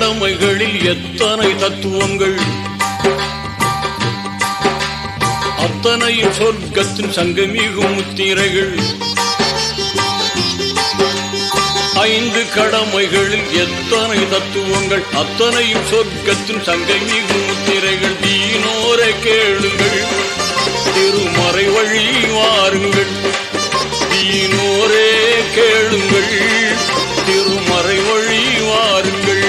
கடமைகளில் எத்தனை தத்துவங்கள், அத்தனையும் சொர்க்கத்தின் சங்கமிகும் முத்திரைகள். 5 கடமைகளில் எத்தனை தத்துவங்கள், அத்தனையும் சொர்க்கத்தின் சங்கமிகும் முத்திரைகள். தீனோரை கேளுங்கள், திருமறை வழி வாருங்கள். தீனோரே கேளுங்கள், திருமறை வழி வாருங்கள்.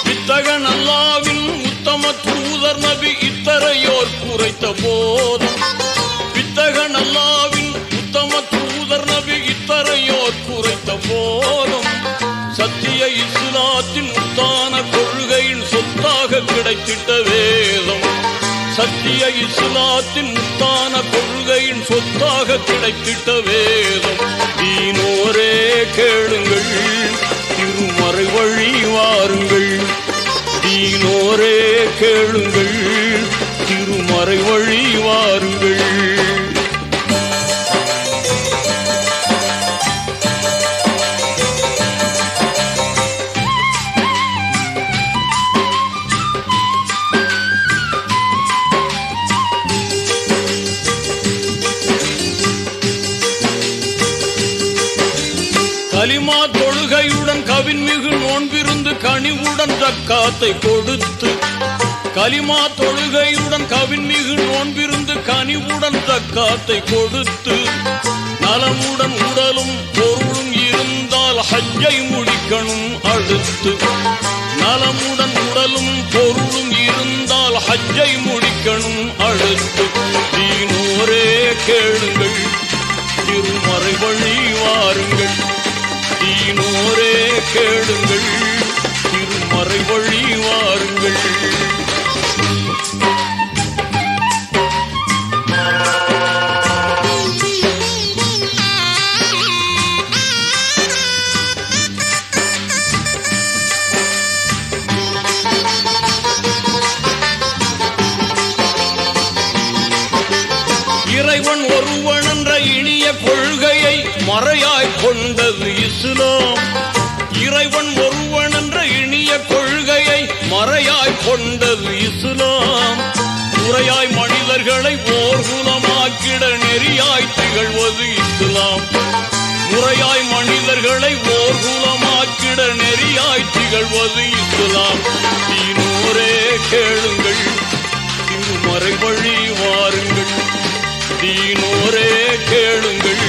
வித்தகன் அல்லாவின் உத்தம தூதர் நபி இத்தரையோர் குறைத்த போதும். வித்தகன் அல்லாவின் உத்தம தூதர் நபி இத்தரையோர் குறைத்த போதும். சத்திய இஸ்லாத்தின் முத்தான கொள்கையின் சொத்தாக கிடைத்திட்ட வேதம். சத்திய இஸ்லாத்தின் முத்தான கொள்கையின் சொத்தாக கிடைத்திட்ட வேதம். தீனோரே கேளுங்கள், திருமறை வழி வாருங்கள். தீனோரே கேளுங்கள், திருமறை வழி வாருங்கள். கலிமா தொழுகையுடன் கவின்மிகு நோன்பிருந்து கனிவுடன் ஜக்காத்தை கொடுத்து. கலிமா தொழுகையுடன் கவின்மிகு நோன்பிருந்து கனிவுடன் ஜக்காத்தை கொடுத்து. நலமுடன் உடலும் பொருளும் இருந்தால் ஹஜ்ஜை முடிக்கணும் அடுத்து. நலமுடன் உடலும் பொருளும் இருந்தால் ஹஜ்ஜை முடிக்கணும் அடுத்து. தீனோரே கேளுங்கள், திருமறை வழி வாருங்கள். தீனோரே கேளுங்கள், திருமறை வழி வாருங்கள். இறைவன் ஒருவன் என்ற இனிய கொள்கையை மறையாய் கொண்டது இஸ்லாம். இறைவன் ஒருவன் என்ற இனிய கொள்கையை மறையாய் கொண்டது இஸ்லாம். முறையாய் மனிதர்களை ஓர்குலமாக்கிட நெறியாய் திகழ்வது இஸ்லாம். முறையாய் மனிதர்களை ஓர்குலமாக்கிட நெறியாய் திகழ்வது இஸ்லாம். தீனோரே கேளுங்கள், திருமறை வழி வாருங்கள். தீனோரே கேளுங்கள்,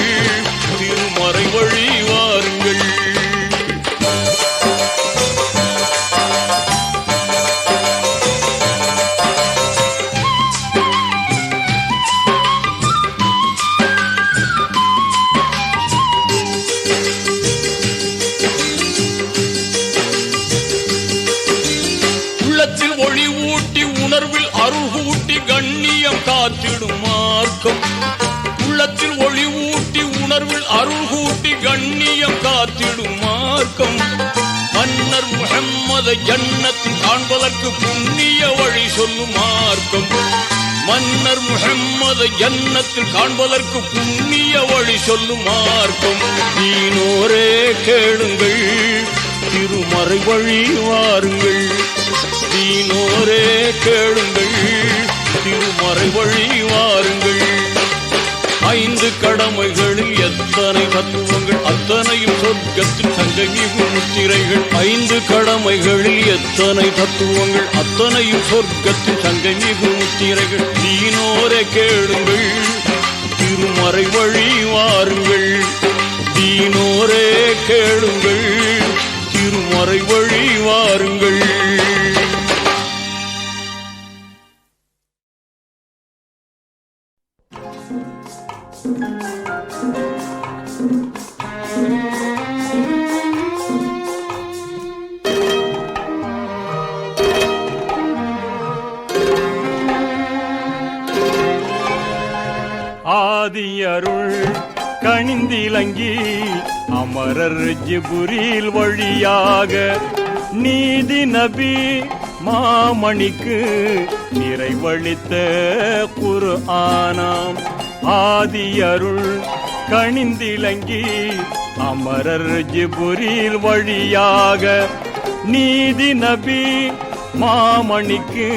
திருமறை வழி வாருங்கள். உள்ளத்தில் ஒளி ஊட்டி உணர்வில் அருகூட்டி கண்ணியம் காத்திடும் மார்க்கம். உள்ளத்தில் ஒளி ஊட்டி உணர்வில் அருள் கூட்டி கண்ணியம் காத்திடும் மார்க்கம். மன்னர் முஹம்மதை ஜன்னத்தில் காண்பதற்கு புண்ணிய வழி சொல்லும் மார்க்கம். மன்னர் முஹம்மதை ஜன்னத்தில் காண்பதற்கு புண்ணிய வழி சொல்லும் மார்க்கம். தீனோரே கேளுங்கள், திருமறை வழி வாருங்கள். தீனோரே கேளுங்கள், திருமறை வழி வாருங்கள். 5 கடமைகளில் எத்தனை தத்துவங்கள், அத்தனையும் சொர்க்கத்தின் சங்கமிகும் முத்திரைகள். 5 கடமைகளில் எத்தனை தத்துவங்கள், அத்தனையும் சொர்க்கத்தின் சங்கமிகும் முத்திரைகள். தீனோரே கேளுங்கள், திருமறை வழி வாருங்கள். தீனோரே கேளுங்கள், திருமறை வழி வாருங்கள். ஆதி அருள் கணிந்திலங்கி அமரர் ஜிப்ரீல் வழியாக நீதி நபி மாமணிக்கு நிறைவளித்த குர்ஆனாம். ஆதி அருள் கணிந்திலங்கி அமரர் ஜிப்ரீல் வழியாக நீதி நபி மாமணிக்கு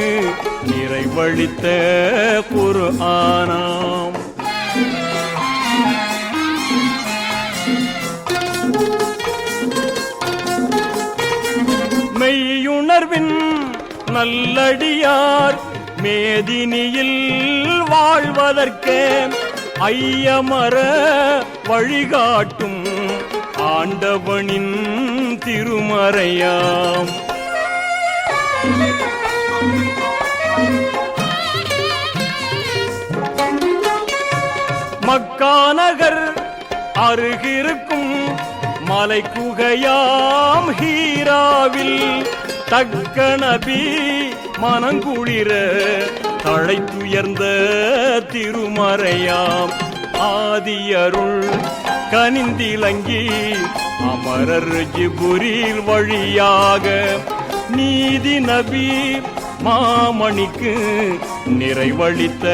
நிறைவளித்த குர்ஆனாம். மெய்யுணர்வின் நல்லடியார் மேதினியில் வாழ்வதற்கே ஐயமர வழிகாட்டும் ஆண்டவனின் திருமறையாம். மக்காநகர் அருகிருக்கும் மலை குகையாம் ஹீராவில் தக்க நபி மனங்குளிர தழைத்துயர்ந்த திருமறையாம். ஆதி அருள் கனிந்திலங்கி அமரர் ஜிப்ரீல் வழியாக நீதி நபி மாமணிக்கு நிறைவளித்த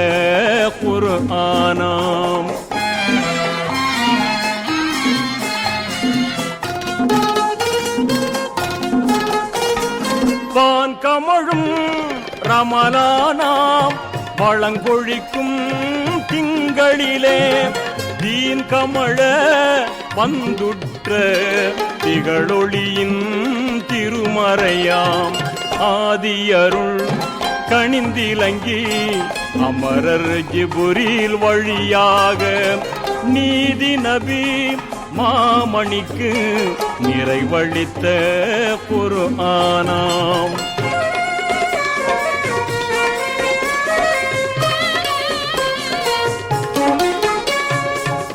குர்ஆனாம். வான் கமழும் ரமலானாம் வளங்கொழிக்கும் திங்களிலே தீன் கமழ வந்துற்ற திகழொளியின் திருமறையாம். ஆதி அருள் கணிந்திலங்கி அமரர் ஜிப்ரீல் வழியாக நீதி நபி மாமணிக்கு நிறைவளித்த குர்ஆனாம்.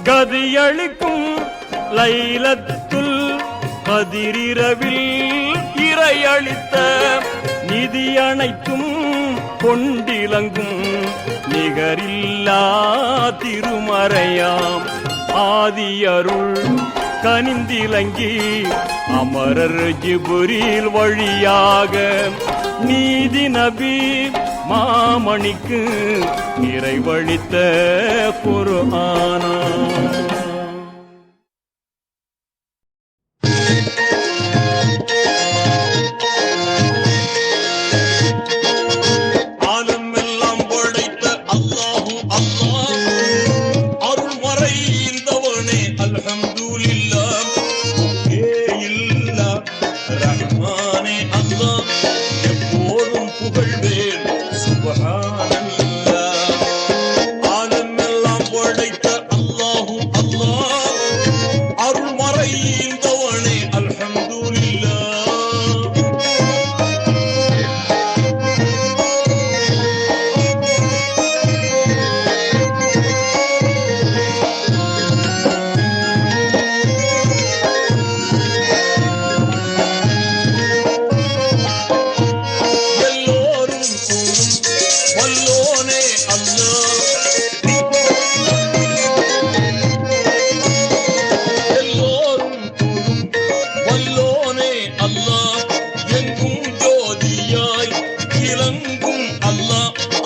கதியளிக்கும் லைலத்துல் கதிரிரவில் இறையளித்த நிதி அனைத்தும் கொண்டிலங்கும் நிகரில்லா திருமறையாம். ஆதி அருள் கனிந்திலங்கி அமரர் ஜிப்ரீல் வழியாக நீதி நபி மாமணிக்கு நிறைவளித்த குர்ஆனாம்.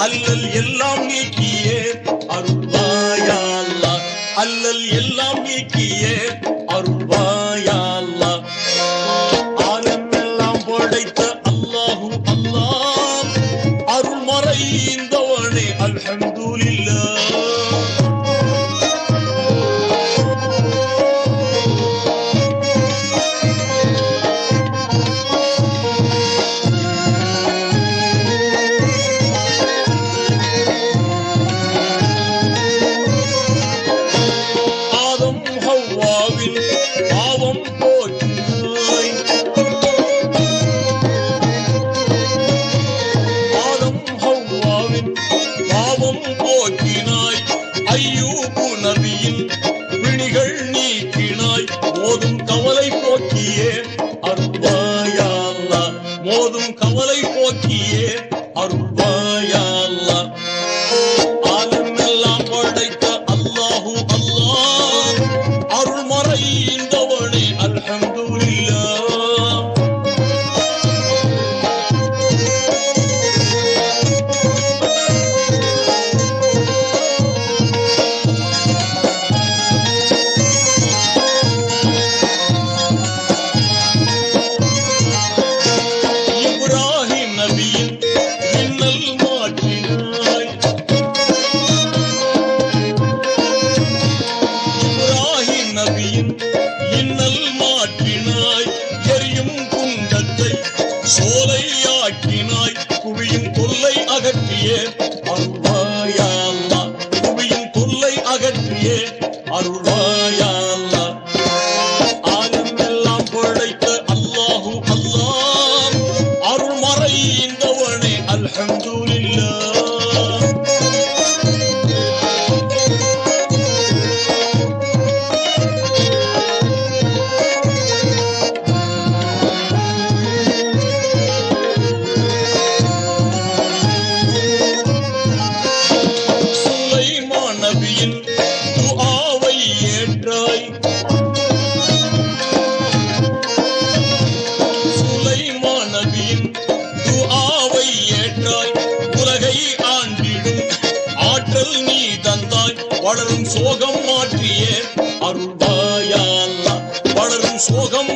அல்லல் எல்லாம் நீக்கியே அருள்வாயா அல்லாஹ், அல்லல் எல்லாம் நீக்கியே அருள்வாயா அல்லாஹ். ஆலம் எல்லாம் படைத்த அல்லாஹு அல்லாஹ், அருள் மறைந்தவனே அல்ஹம்துலில்லாஹ். பாவம் போக்கினாய், ஆதம் ஹவ்வாவின் பாவம் போக்கினாய், ஐயூபு நபியின் பிணிகள் நீக்கினாய், மோதும் கவலை போக்கியே அருள்வாயா அல்லாஹ், மோதும் கவலை போக்கியே அருள்வாயா அல்லாஹ். ஆலம் எல்லாம் படைத்த அல்லாஹு அல்லாஹ்,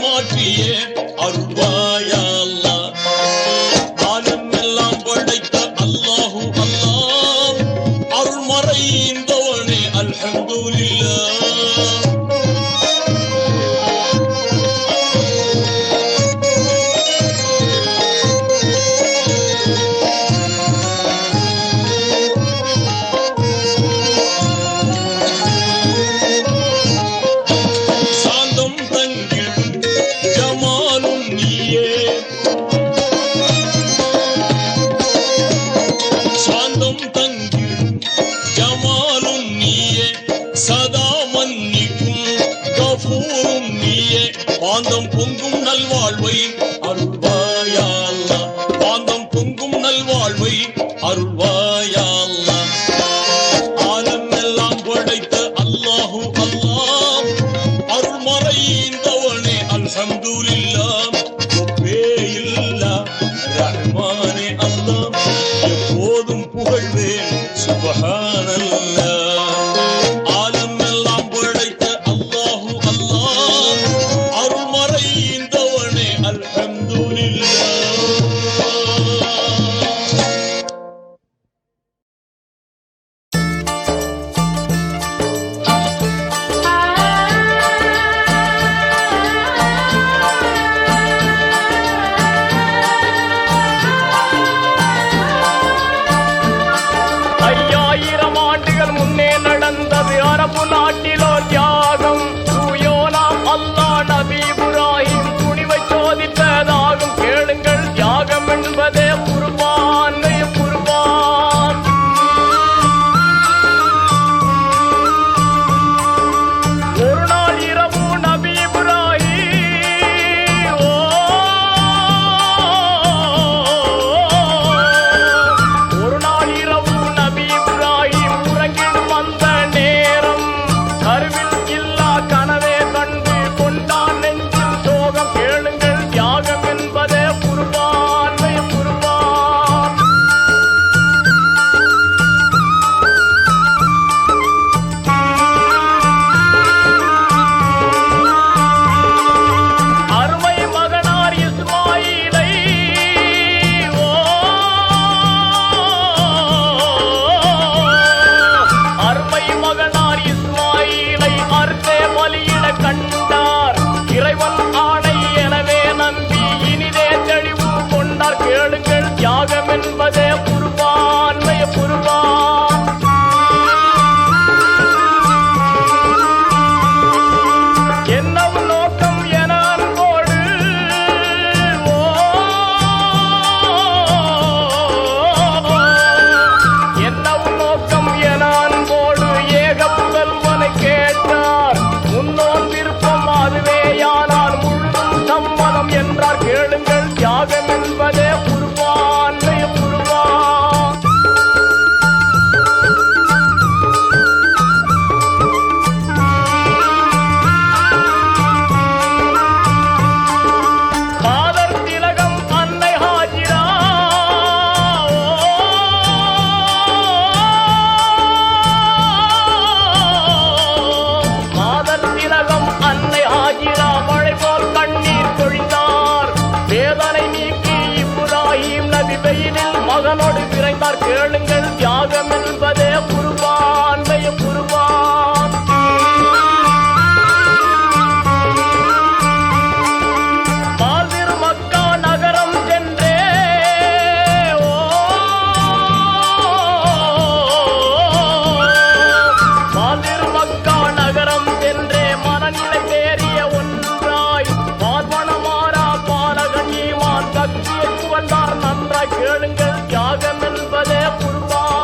மாற்றியே அருள்வாயா அல்லாஹ். ஆலம் எல்லாம் படைத்த அல்லாஹு அல்லாஹ், அருள்மறை இந்தவனே அல்ஹம்துலில்லாஹ். சாந்தம் தங்கிடும் ஜமாலும் நீயே, சாந்தம் தங்கிடும் ஜமாலும் நீயே, சதா மன்னிக்கும் கஃபூரும் நீயே, பாந்தம் பொங்கும் நல்வாழ்வை அருள்வாயா அல்லாஹ், பாந்தம் பொங்கும் நல்வாழ்வை அருள்வாயா அல்லாஹ். ஆலம் எல்லாம் படைத்த அல்லாஹு அல்லாஹ், அருள்மறை இந்தவனே அல்ஹம்துலில்லாஹ். ஒப்பே இல்லா ரஹ்மானே அல்லாஹ், எப்போதும் புகழ்வேன் சுப்ஹானல்லாஹ். ஆலம் எல்லாம் படைத்த அல்லாஹு அல்லாஹ், அருள்மறை இந்தவனே அல்ஹம்துலில்லாஹ். ஐயாயிரம் ஆண்டுகள் முன்னே நடந்தது அரபு நாட்டிலோ தியாகம். தூயோனாம் அல்லாஹ் நபி இப்ராஹிம் துணிவை சோதித்ததாகும். கேளுங்கள், தியாகம் என்பதே குர்பான், குர்பான். ஒரு நாள் இரவு நபி இப்ராஹிம் ஒரு நாள் இரவு நபி இப்ராஹிம் உறங்கிடும் அந்த நேரம், கருவில் இல்லா கனவே கண்டு கொண்டான் நெஞ்சில் சோகம். கேளுங்கள், தியாகம் என்பதே குர்பான், குர்பான். அருமை மகனார் இஸ்மாயிலை அருமை மகனார் இஸ்மாயிலை அறுத்தே பலியிட கண்டார். இறைவன் ஆணை எனவே நம்பி இனிதே தெளிவு கொண்டார். கேளுங்கள், தியாகம் என்பதே குர்பான், குர்பான். என்னவும் நோக்கம் என அன்போடு என்னவும் நோக்கம் என அன்போடு ஏக புதல்வனை கேட்டார். முன்னோன் விருப்பம் அதுவேயானால் முழுதும் சம்மதம் என்றார். கேளுங்கள், தியாகம் என்பதே குர்பான், குர்பான். மாதர் திலகம் அன்னை ஹாஜிரா மாதர் திலகம் அன்னை ஹாஜிரா மழை போல் கண்ணீர் பொழிந்தார். வேதனை நீக்கி இப்ராஹிம் நபி வெயிலில் மகனோடு விரைந்தார். கேளுங்கள், தியாகம் என்பதே குர்பான், குர்பான். மாசிர் மக்கா நகரம் சென்றே மாசிர் மக்கா நகரம் சென்றே மனநிலை தேறிய ஒன்றாய் பார்வனமாரா பாலகன் ஈமான் பக்தியை துவண்டார் நன்றாய். கேளுங்கள், தியாகம் என்பதே குர்பான்,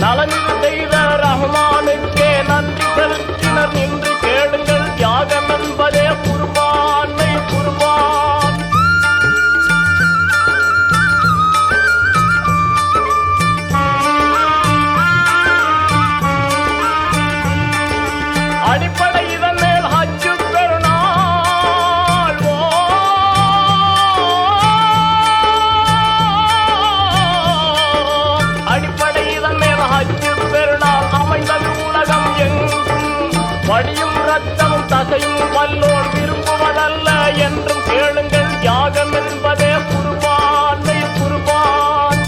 நலமிது செய்த ரஹ்மானுக்கே நன்றி செலுத்தினர் நின்று கேளுங்கள் தியாகம் என்பதே குர்பானை குர்பான். அடிப்படை இதன் மேல் ஹஜ்ஜு பெருநாள் அடிப்படை இதன் மேல் ஹஜ்ஜு பெருநாள் அமைந்தது உலகம் எங்கும். வடியும் ரத்தமும் தசையும் வல்லோர் விரும்புவதல்ல என்றும் கேளுங்கள் தியாகம் என்பதே குர்பானை குர்பான்.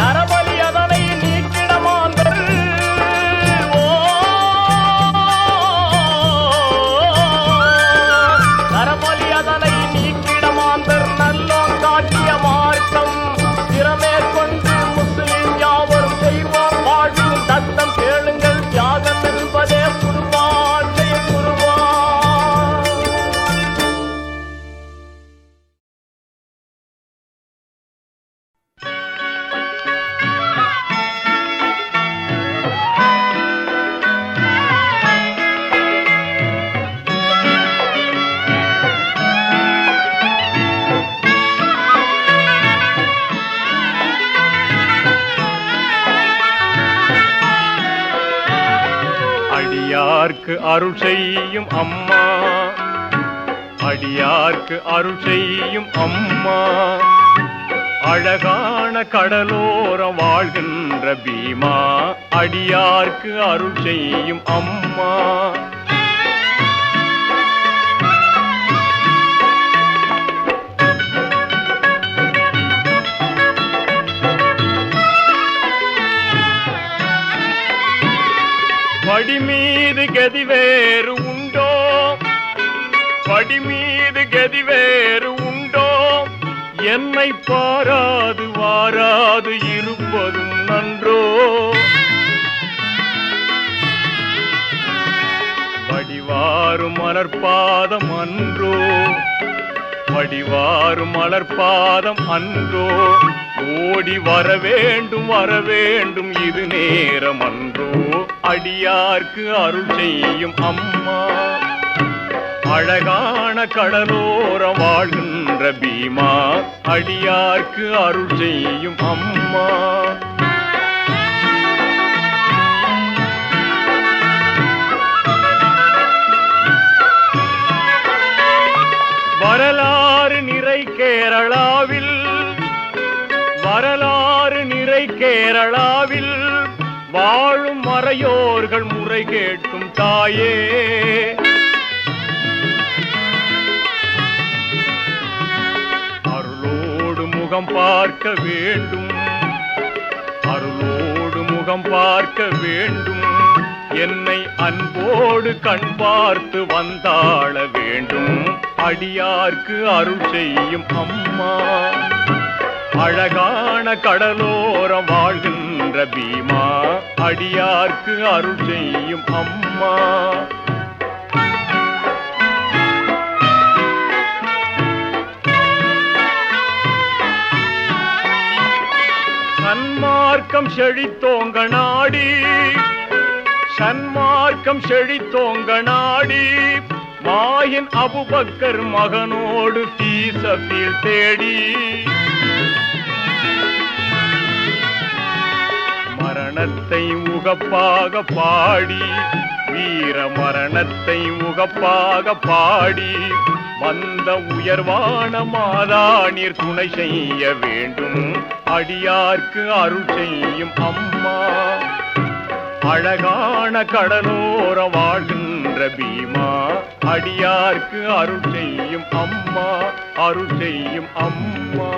நரபலி அதனை நீக்கிடமாந்தர் நரபலி அதனை நீக்கிடமாந்தர் நல்லோம் காட்டிய மார்க்கம் திறமேற்கொண்டு முஸ்லிம் யாவரும் செய்வோம் வாழ்வின் சத்தம் கேளுங்கள் தியாகம் என்பதே குர்பானை குர்பான். அடியார்க்கு அருள் செய்யும் அம்மா, அடியார்க்கு அருள் செய்யும் அம்மா, அழகான கடலோரம் வாழ்கின்ற பீமா, அடியார்க்கு அருள் செய்யும் அம்மா. படி மீது கதி வேறு உண்டோ, படி மீது கதி வேறு உண்டோ, என்னை பாராது வாராது இருப்பதும் நன்றோ. படிவாரும் மலர்பாதம் அன்றோ, படிவாரும் மலர்பாதம் அன்றோ, ஓடி வர வேண்டும் இது நேரம் அன்றோ. அடியார்க்கு அருள் செய்யும் அம்மா, அழகான கடலோரம் வாழ்கின்ற பீமா, அடியார்க்கு அருள் செய்யும் அம்மா. வரலாறு நிறை கேரளாவில், வரலாறு நிறை கேரளாவில் வாழும் மறையோர்கள் முறை கேட்கும் தாயே. அருளோடு முகம் பார்க்க வேண்டும், அருளோடு முகம் பார்க்க வேண்டும், என்னை அன்போடு கண் பார்த்து வந்தாள வேண்டும். அடியார்க்கு அருள் செய்யும் அம்மா, அழகான கடலோரம் வாழ்கின்ற பீமா, அடியார்க்கு அருள் செய்யும் அம்மா. சன்மார்க்கம் செழித்தோங்க நாடி, சன்மார்க்கம் செழித்தோங்க நாடி, மாயின் அபுபக்கர் மகனோடு தீசத்தில் தேடி, மரணத்தை உகப்பாக பாடி, வீர மரணத்தை உகப்பாக பாடி, வந்த உயர்வான மாதானீர் துணை செய்ய வேண்டும். அடியார்க்கு அருள் செய்யும் அம்மா, அழகான கடலோரம் வாழ்கின்ற பீமா, அடியார்க்கு அருள் செய்யும் அம்மா, அருள் செய்யும் அம்மா.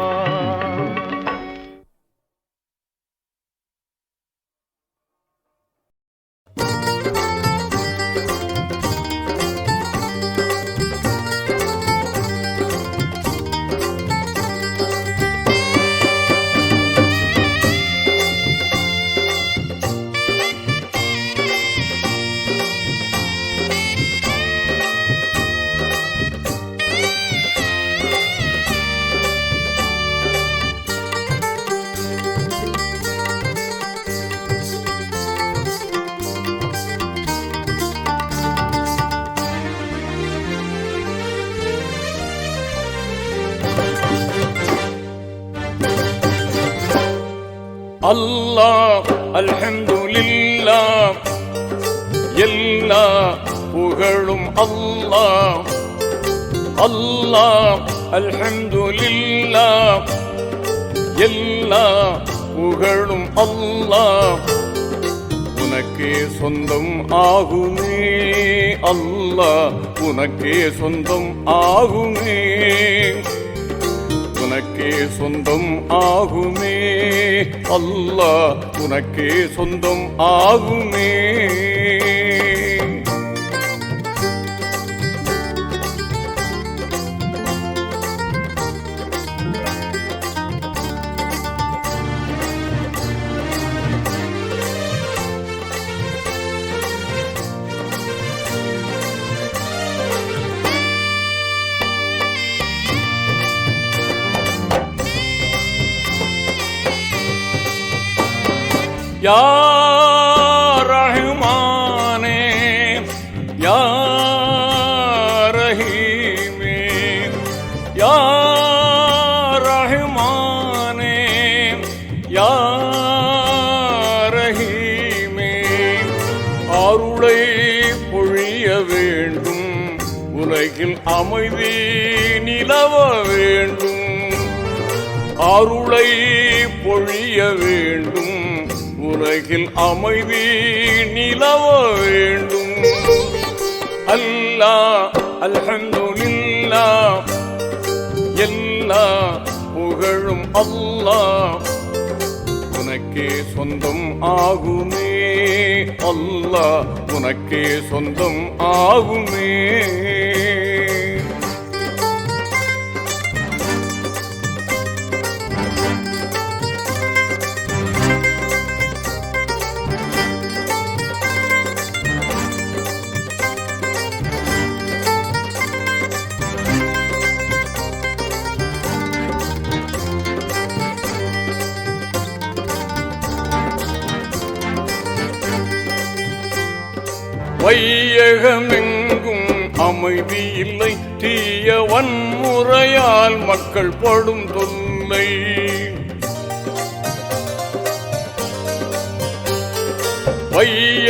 அல்லாஹ் அல்ஹம்துலில்லாஹ் எல்லா புகழும் அல்லாஹ் அல்லாஹ் அல்ஹம்துலில்லாஹ் எல்லா புகழும் அல்லாஹ் உனக்கே சொந்தம் ஆகுமே அல்லாஹ் உனக்கே சொந்தம் ஆகுமே உனக்கே சொந்தம் ஆகுமே அல்லாஹ் உனக்கே சொந்தம் ஆகுமே யா ரஹ்மானே யா ரஹீமே யா ரஹ்மானே யா ரஹீமே அருளை பொழிய வேண்டும் உலகில் அமைதி நிலவ வேண்டும் அருளை பொழிய வேண்டும் உலகில் அமைதி நிலவ வேண்டும் அல்லாஹ் அல்ஹம்துலில்லாஹ் எல்லா புகழும் அல்லாஹ் உனக்கே சொந்தம் ஆகுமே அல்லாஹ் உனக்கே சொந்தம் ஆகுமே வையகமெங்கும் அமைதி இல்லை தீய வன்முறையால் மக்கள் படும் தொல்லை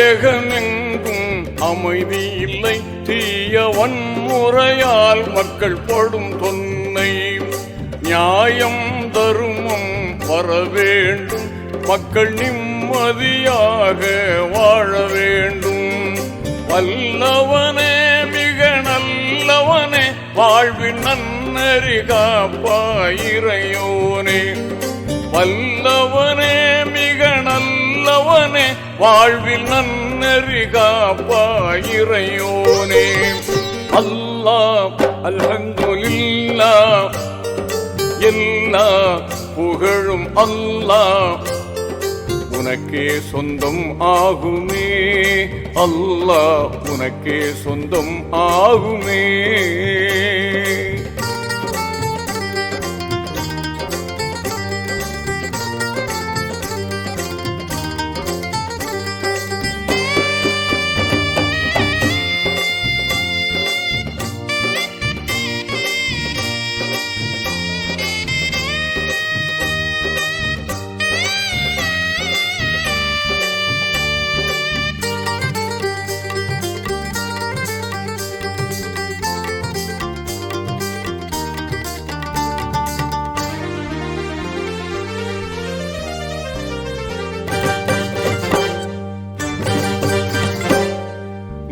வையகமெங்கும் அமைதி இல்லை தீய வன்முறையால் மக்கள் படும் தொல்லை நியாயம் தருமம் வர வேண்டும் மக்கள் நிம்மதியாக வாழ வேண்டும் வல்லவனே மிக நல்லவனே வாழ்வின் நன்னறி காப்பாயிரையோனே வல்லவனே மிக நல்லவனே வாழ்வில் நன்னறி காப்பாயிரையோனே அல்லாஹ் அல்ஹம்துலில்லாஹ் எல்லா புகழும் அல்லாஹ் உனக்கே சொந்தம் ஆகுமே அல்லாஹ் உனக்கே சொந்தம் ஆகுமே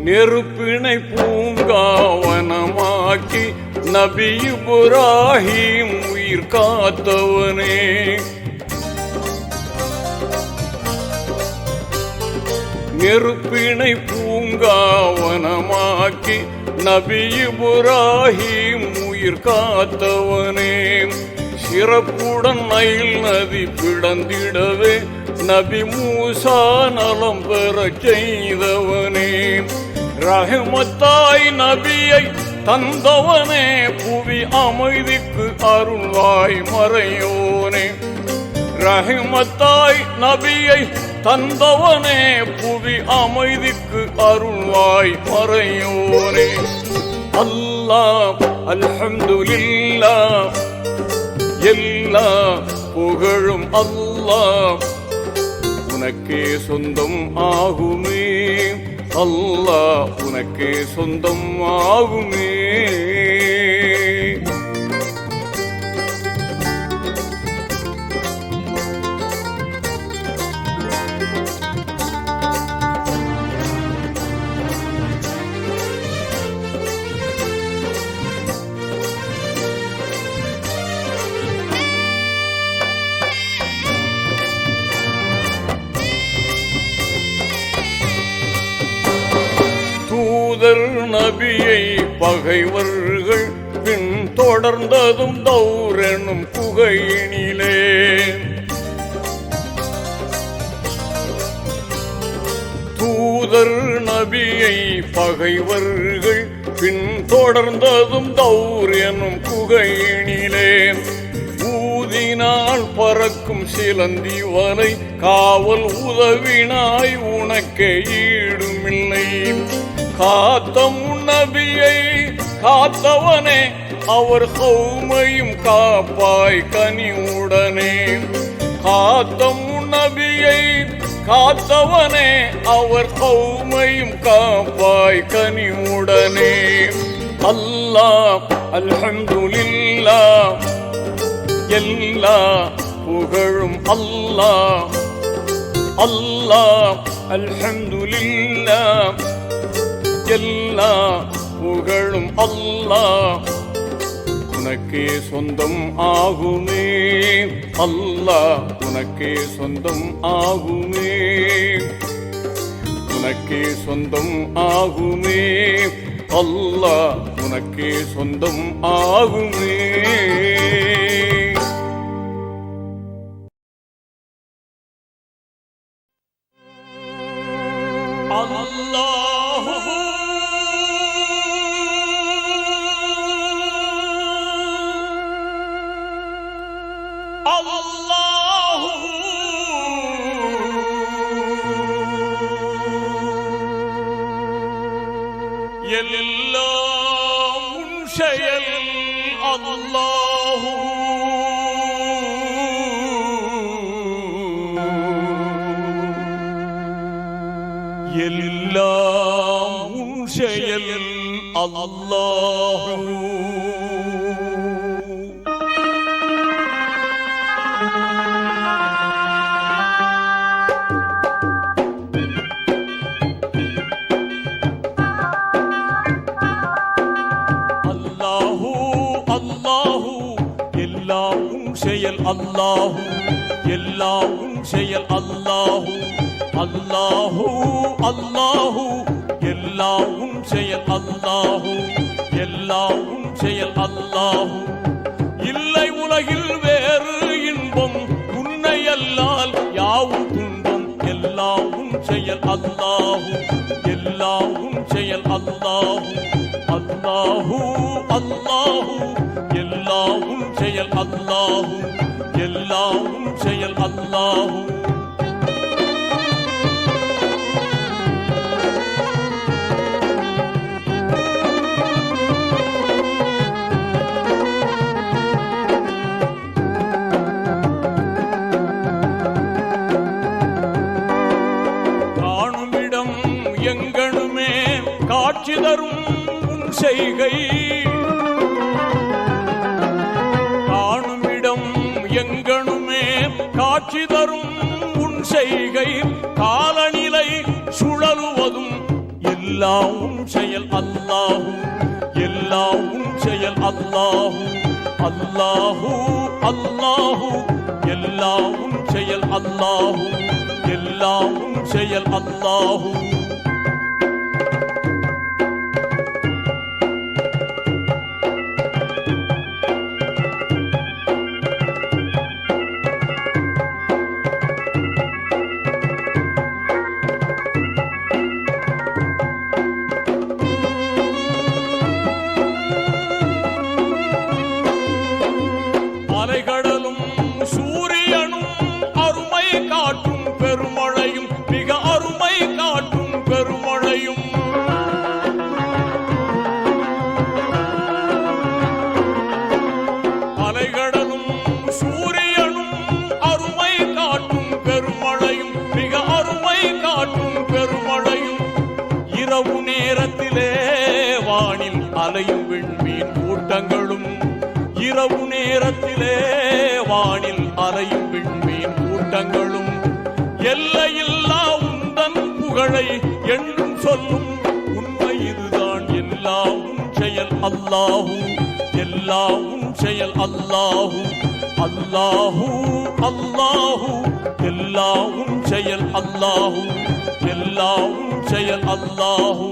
நெருப்பினை பூங்காவனமாக்கி நபி இப்ராஹிம் உயிர் காத்தவனே நெருப்பினை பூங்காவனமாக்கி நபி இப்ராஹிம் உயிர் காத்தவனே சிறப்புடன் நைல் நதி பிளந்திடவே நபி மூசா நலம் பெறச் செய்தவனே ரஹ்மத்தாய் நபியை தந்தவனே புவி அமைதிக்கு அருள்வாய் மறையோனே ரஹ்மத்தாய் நபியை தந்தவனே புவி அமைதிக்கு அருள்வாய் மறையோனே அல்லாஹ் அல்ஹம்துலில்லாஹ் எல்லா புகழும் அல்லாஹ் உனக்கே சொந்தம் ஆகுமே. அல்லாஹ் உனக்கே சொந்தம் ஆகுமே. தூதர் நபியை பகைவர்கள் பின் தொடர்ந்ததும் தௌர் எனும் குகையினிலே. தூதர் நபியை பகைவர்கள் பின் தொடர்ந்ததும் தௌர் எனும் குகையினிலே. ஊதினால் பறக்கும் சிலந்தி வலை காவல் உதவினாய் உனக்கே ஈடுமில்லை. காத்த முன்னபியை காத்தவனே அவர் கௌமையும் காப்பாய் கனிவுடனே. காத்த முன்னபியை காத்தவனே அவர் கௌமையும் காப்பாய் கனிவுடனே. அல்லாஹ் அல்ஹம்துலில்லாஹ் எல்லா புகழும் அல்லாஹ். அல்லாஹ் அல்ஹம்துலில்லாஹ் எல்லா புகழும் அல்லாஹ். உனக்கே சொந்தம் ஆகுமே. அல்லாஹ் உனக்கே சொந்தம் ஆகுமே. உனக்கே சொந்தம் ஆகுமே. அல்லாஹ் உனக்கே சொந்தம் ஆகுமே. அல்லாஹு அல்லாஹு எல்லாம் உன் செயல் அல்லாஹு. எல்லாம் உன் செயல் அல்லாஹு. அல்லாஹு அல்லாஹு எல்லாம் உன் செயல் அல்லாஹு. எல்லாம் உன் செயல் அல்லாஹு. அல்லாஹு அல்லாஹு எல்லாம் உன் செயல் அல்லாஹு. எல்லாம் உன் செயல் அல்லாஹு. இல்லை உலகில் வேறு இன்பம் உன்னை அல்லால் யாவும் துன்பம். எல்லாம் உன் செயல் அல்லாஹு. எல்லாம் உன் செயல் அல்லாஹு. அல்லாஹு அல்லாஹு எல்லாம் உன் செயல் அல்லாஹு. எல்லாம் உன் செயல் அல்லாஹு. எங்கனுமே காட்சி தரும் உன் செய்கை. காணுமிடம் எங்கனுமே காட்சி தரும் உன் செய்கை. காலநிலை சுழலுவதும் எல்லாம் உன் செயல் அல்லாஹு. எல்லாம் உன் செயல் அல்லாஹு. அல்லாஹு அல்லாஹு எல்லாம் உன் செயல் அல்லாஹு. எல்லாம் உன் செயல் அல்லாஹு. அலைகடலும் சூரியனும் அருமை காட்டும் பெருமழையும் மிக அருமை காட்டும் கூட்டங்களும் இரவு நேரத்திலே வானில் அலையும் விண்மீன் கூட்டங்களும் எல்லையில்லா உந்தன் புகழை என்றும் சொல்லும் உண்மை இதுதான். எல்லாவும் செயல் அல்லாஹு, எல்லாவும் செயல் அல்லாஹு, அல்லாஹு அல்லாஹு, எல்லாவும் செயல் அல்லாஹு, எல்லாவும் செயல் அல்லாஹு.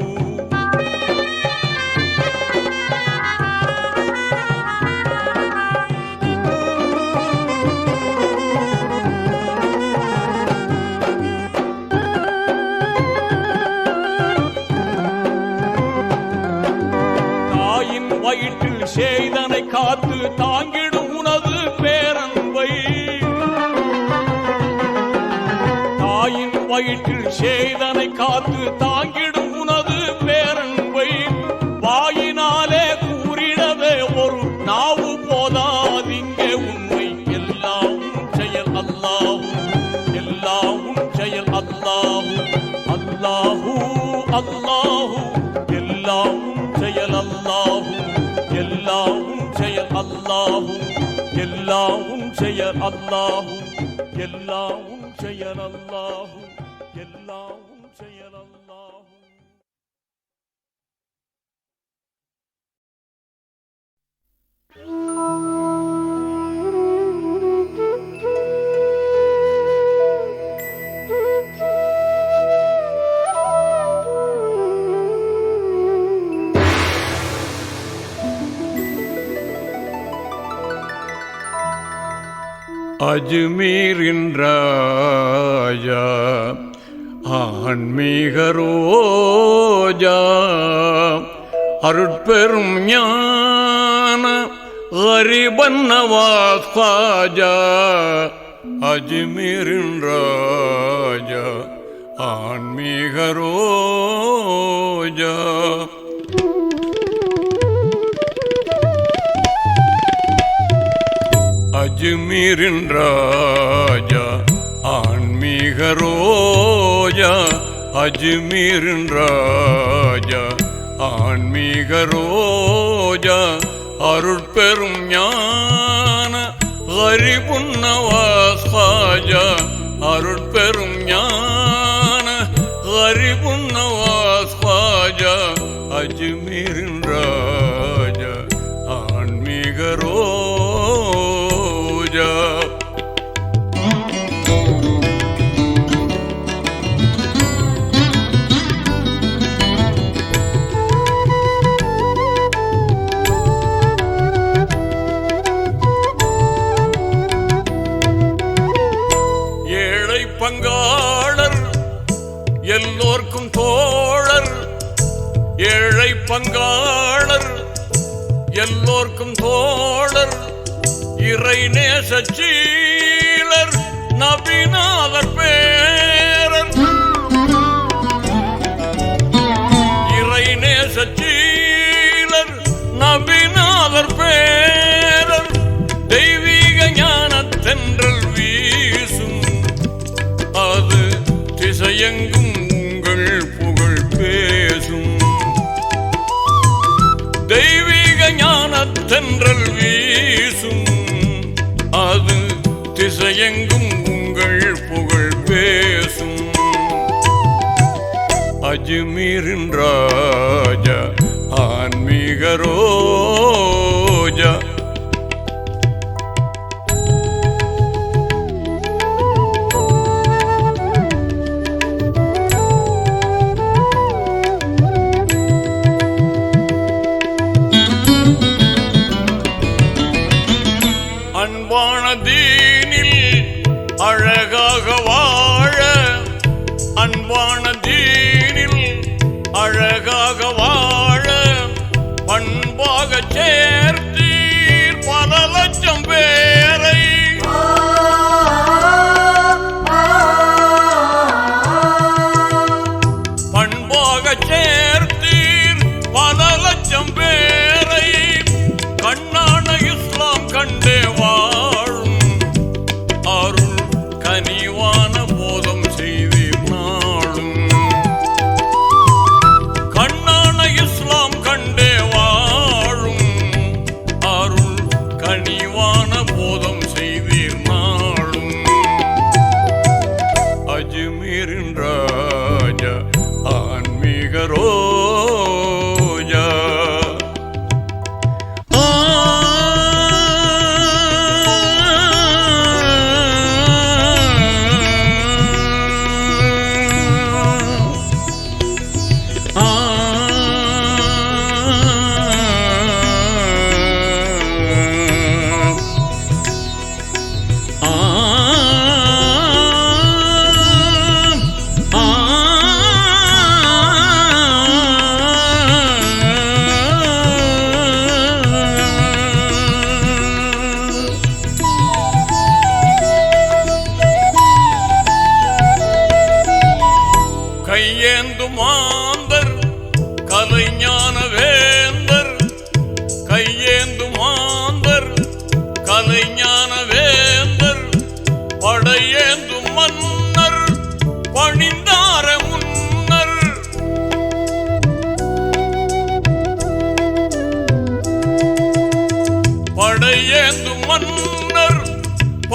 வயிற்றில் செய்தனை காத்து தாங்கிடும் உனது பேரன்பை, தாயின் வயிற்றில் செய்தனை காத்து தாங்கிடும் உனது பேரன்பை வாயினாலே கூறிடவே ஒரு நாவு போதாதிங்கே உண்மை. எல்லாவும் செயல் அல்லாஹு, எல்லாவும் செயல் அல்லாஹு, அல்லாஹு அல்லாஹு, எல்லாவும் செயல் அல்லாஹு, எல்லாவும் செயல் அல்லாஹு, எல்லாவும் செயல் அல்லாஹு, எல்லாவும் செயல் அல்லாஹு, எல்லாவும் செயல் அல்லாஹு. அஜ்மீரின் ராஜா ஆன்மீக ரோஜா அருட்பெரும் ஞான கரிபன் நவாஸ் ख्वाजा. அஜ்மீரின் ராஜா ஆன்மீக ரோஜா அஜ்மீரின் ராஜா ஆன்மீக ரோஜா, அஜ்மீரின் ராஜா ஆன்மீக ரோஜா அருட்பெரும் ஞான கரிபுன் நவாஸ் ख्वाजा. அருட்பெரும் ஞான கரிபுன் நவாஸ் ख्वाजा. அஜ்மீரின் ராஜா ஆன்மீக ரோஜா. ஏழை பங்காளர் எல்லோர்க்கும் தோழர், ஏழை பங்காளர் எல்லோர்க்கும் தோழர், இறை நேசச்சீலர் நபிநாதர் பேரர், இறை நேசச்சீலர் நபிநாதர் பேரர், தெய்வீக ஞானத்தென்றல் வீசும் அது திசையெங்கும் உங்கள் புகழ் பேசும். தெய்வீக ஞானத்தென்றல் வீசும் அது திசையெங்கும் உங்கள் புகழ் பேசும். அஜ்மீரின் ராஜா ஆன்மீக ரோஜா. அன்பான தீனில் அழகாக வாழ, அன்பான தீனில் அழகாக வாழ பண்பாக சேர்த்தீர் பல லட்சம் பேரை. பண்பாக சேர்த்தீர் பல லட்சம் பேரை, கண்ணான இஸ்லாம் கண்டே வாழும் அருள் கனிவான போதம் செய்தீர் நாளும். கண்ணான இஸ்லாம் கண்டே வாழும்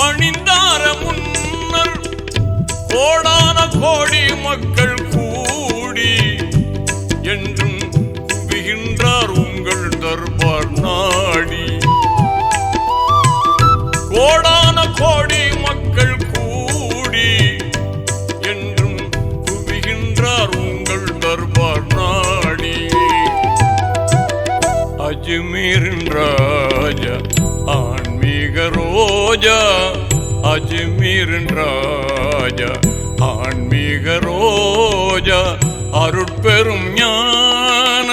பணிந்தார முன்னர் கோடான கோடி மக்கள் கூடி என்றும் குவிகின்றார் உங்கள் தர்பார் நாடி. கோடான கோடி மக்கள் கூடி என்றும் குவிகின்றார் உங்கள் தர்பார் நாடி. அஜ்மீரின் ராஜா ஆன்மீக ரோஜா, அஜ்மீரின் ராஜா ஆன்மீக ரோஜா, அருட்பெரும் ஞான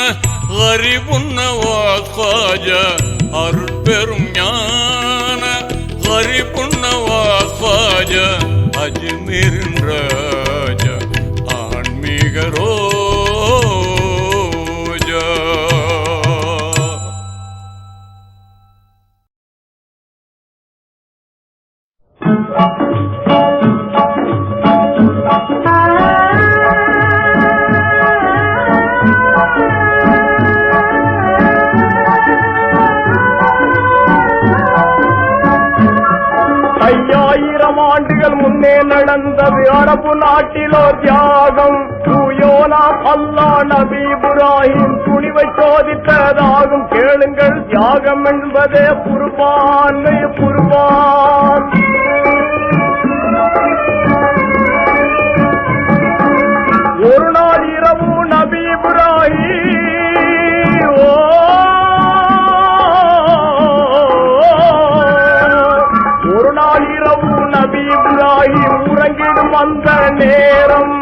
கரிபுன்னவாஸ் ख्वाजा, அருட்பெரும் ஞான கரிபுன்னவாஸ் ख्वाजा, அஜ்மீரின் ராஜா ஆன்மீக ரோஜா. ஆண்டுகள் முன்னே நடந்தது அரபு நாட்டிலோ தியாகம். தூயோனாம் அல்லாஹ் நபி இப்ராஹிம் துணிவை சோதித்ததாகும். கேளுங்கள், தியாகம் என்பதே குர்பான் குர்பான். ஒரு நாள் இரவு நபி இப்ராஹிம் ஒரு நாள் இரவு நபி இப்ராஹிம் உறங்கிடும் அந்த நேரம்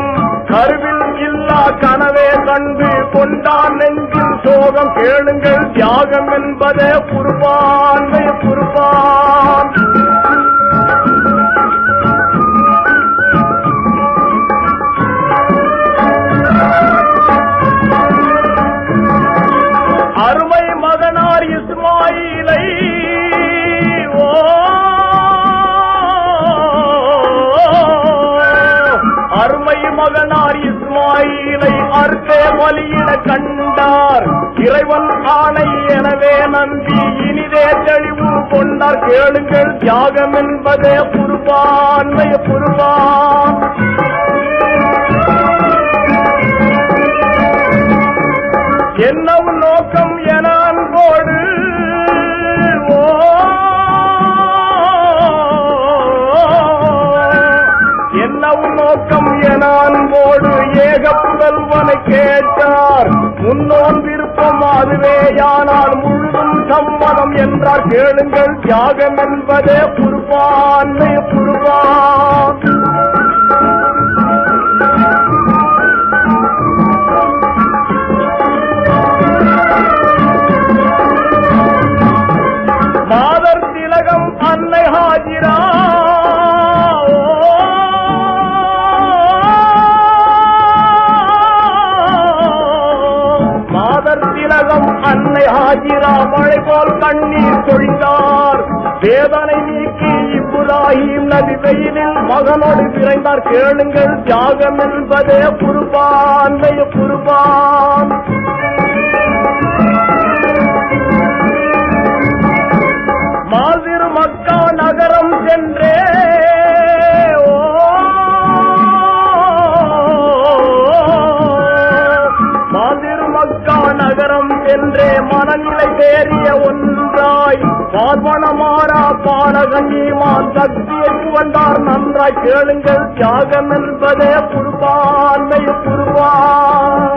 கருவில் இல்லா கனவே கண்டு கொண்டான் நெஞ்சில் சோகம். கேளுங்கள், தியாகம் என்பதே குர்பான் குர்பான். அருமை மகனார் இஸ்மாயிலை அருமை மகனார் இஸ்மாயிலை அர்த்தே வலியிட கண்டார். இறைவன் ஆணை எனவே நம்பி இனிதே தெளிவு கொண்டார். கேளுங்கள், தியாகம் என்பதே குர்பான் குர்பான். என்னவும் நோக்கம் என அன்போடு என்னவும் நோக்கம் என அன்போடு ஏக புதல்வனை கேட்டார். முன்னோன் விருப்பம் அதுவேயானால் முழுதும் சம்மதம் என்றார். கேளுங்கள், தியாகம் என்பதே குர்பான் குர்பான். மாதர் திலகம் அன்னை ஹாஜிரா மாதர் திலகம் அன்னை ஹாஜிரா மழை போல் கண்ணீர் பொழிந்தார். வேதனை நீக்கி இப்ராஹிம் நபி வெயிலில் மகனோடு விரைந்தார். கேளுங்கள், தியாகம் என்பதே குர்பான் குர்பான். மாதிரு மக்கா நகரம் சென்றே மாதிரு மக்கா நகரம் சென்றே மனநிலை தேறிய ஒன்றாய் பார்வனமாரா பாலகண்ணிமான் சக்தியை புகழ்ந்தார் நன்றாய். கேளுங்கள், தியாகம் என்பதே குர்பான் குர்பான்.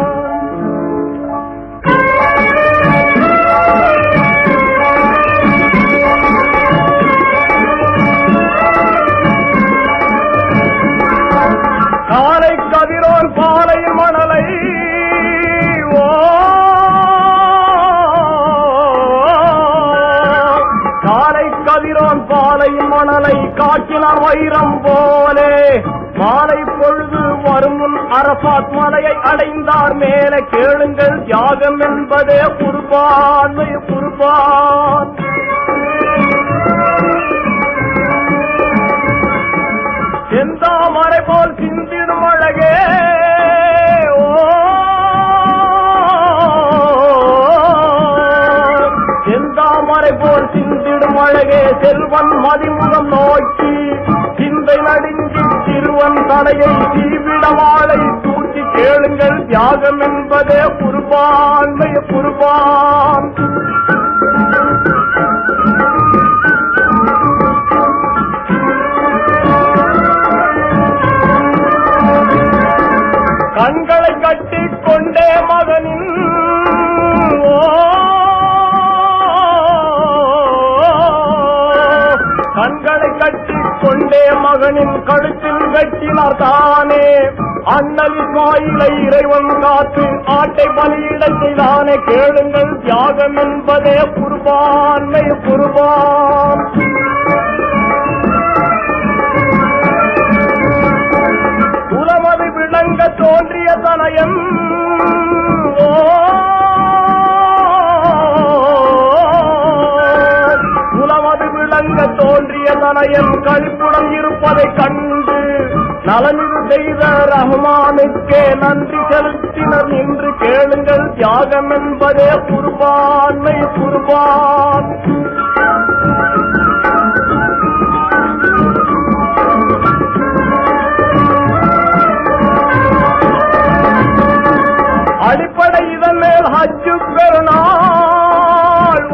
காலை கதிரோன் பாலை மணலை காலை கதிரோன் பாலை மணலை காட்டினார் வைரம் போலே. மாலை பொழுது வரும் முன் அரபாத் மலையை அடைந்தார் மேலே. கேளுங்கள், தியாகம் என்பதே குர்பான் குர்பான். செந்தாமரை போல் சிந்திடும் அழகே செந்தாமரை போல் சிந்திடும் அழகே செல்வன் மதிமுகம் நோக்கி பானையை தீவிட வாளை தூக்கி கேளுங்கள் தியாகம் என்பதே குர்பான்மை குர்பான். கண்களை கட்டிக் கொண்டே மகனின் கண்களை கட்டிக் கொண்டே மகனின் கழுத்தில் வெட்டினார் தானே. அண்ணல் இஸ்மாயிலை இறைவன் காத்து ஆட்டை பலியிடச் செய்தானே. கேளுங்கள் தியாகம் என்பதே குர்பான்மை குர்பான். குலமது விளங்க தோன்றிய தனயம் குலமது விளங்க தோன்றிய தனயம் கழிப்புடன் இருப்பதைக் கண்டு நலமிது செய்த ரஹ்மானுக்கே நன்றி செலுத்தினர் என்று கேளுங்கள் தியாகம் என்பதே குர்பான்மை குர்பான். அடிப்படை இதன் மேல் ஹஜ்ஜு பெருநாள்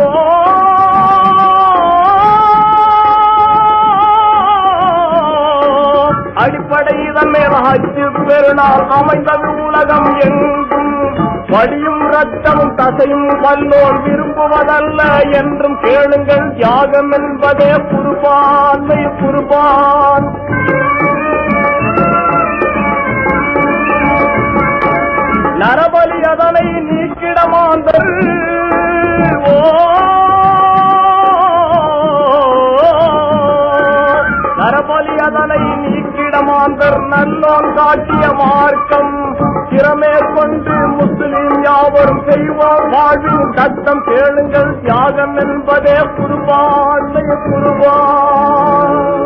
அடிப்படை இதன் மேல் ஹஜ்ஜு பெருநாள் அமைந்தது உலகம் எங்கும். வடியும் ரத்தமும் தசையும் வல்லோர் விரும்புவதல்ல என்றும் கேளுங்கள் தியாகம் என்பதே குர்பான்மை குர்பான். நரபலி அதனை நீக்கிடமாந்தர் நரபலி அதனை நீக்கிடமாந்தர் நல்லோன் காட்டிய மார்க்கம் திறமேற்கொண்டு முஸ்லிம் யாவரும் செய்வோம் வாழ்வின் சட்டம். கேளுங்கள் தியாகம் என்பதே குர்பான்மை குர்பான்.